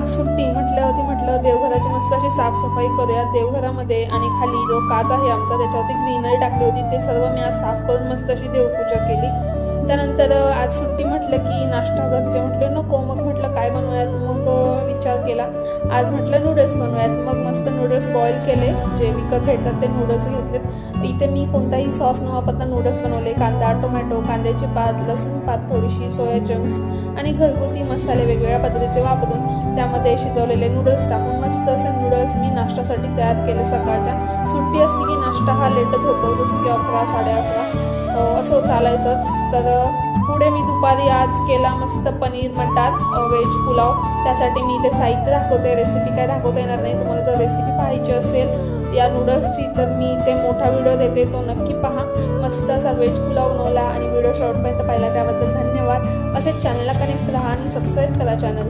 आज सुट्टी म्हटलं देवघराची मस्त अशी साफसफाई करूया देवघरामध्ये। आणि खाली जो काच आहे आमचा त्याच्यावरती ग्रीनरी टाकली होती, ते सर्व मी आज साफ करून मस्त अशी देवपूजा केली। त्यानंतर आज सुट्टी म्हटलं की नाश्ता घरचे म्हटले नको, मग म्हटलं काय बनवूयात, मग विचार केला आज म्हटलं नूडल्स बनवूयात। मग मस्त नूडल्स बॉईल केले, जे विकत भेटतात ते नूडल्स घेतलेत। इथे मी कोणताही सॉस न वापरता नूडल्स बनवले। कांदा, टोमॅटो, कांद्याची पात, लसूण पात थोडीशी, सोया चंक्स आणि घरगुती मसाले वेगवेगळ्या पद्धतीचे वापरून त्यामध्ये शिजवलेले नूडल्स टाकून मस्त असे नूडल्स मी नाश्त्यासाठी तयार केले सकाळच्या। सुट्टी असली की नाश्ता हा लेटच होतो, जसं की 11, 11:30 असं चालायचंच। तर पुढे मी दुपारी आज केला मस्त पनीर मटार व्हेज पुलाव। त्यासाठी मी ते साहित्य दाखवते, रेसिपी काय दाखवता येणार नाही। तुम्हाला जर रेसिपी पाहायची असेल या नूडल्सची तर मी ते मोठा व्हिडिओ देते, तो नक्की पहा। मस्त असा व्हेज पुलाव बनवला आणि व्हिडिओ शेवटपर्यंत पाहिला त्याबद्दल धन्यवाद। असेच चॅनलला कनेक्ट राहा आणि सबस्क्राईब करा चॅनल।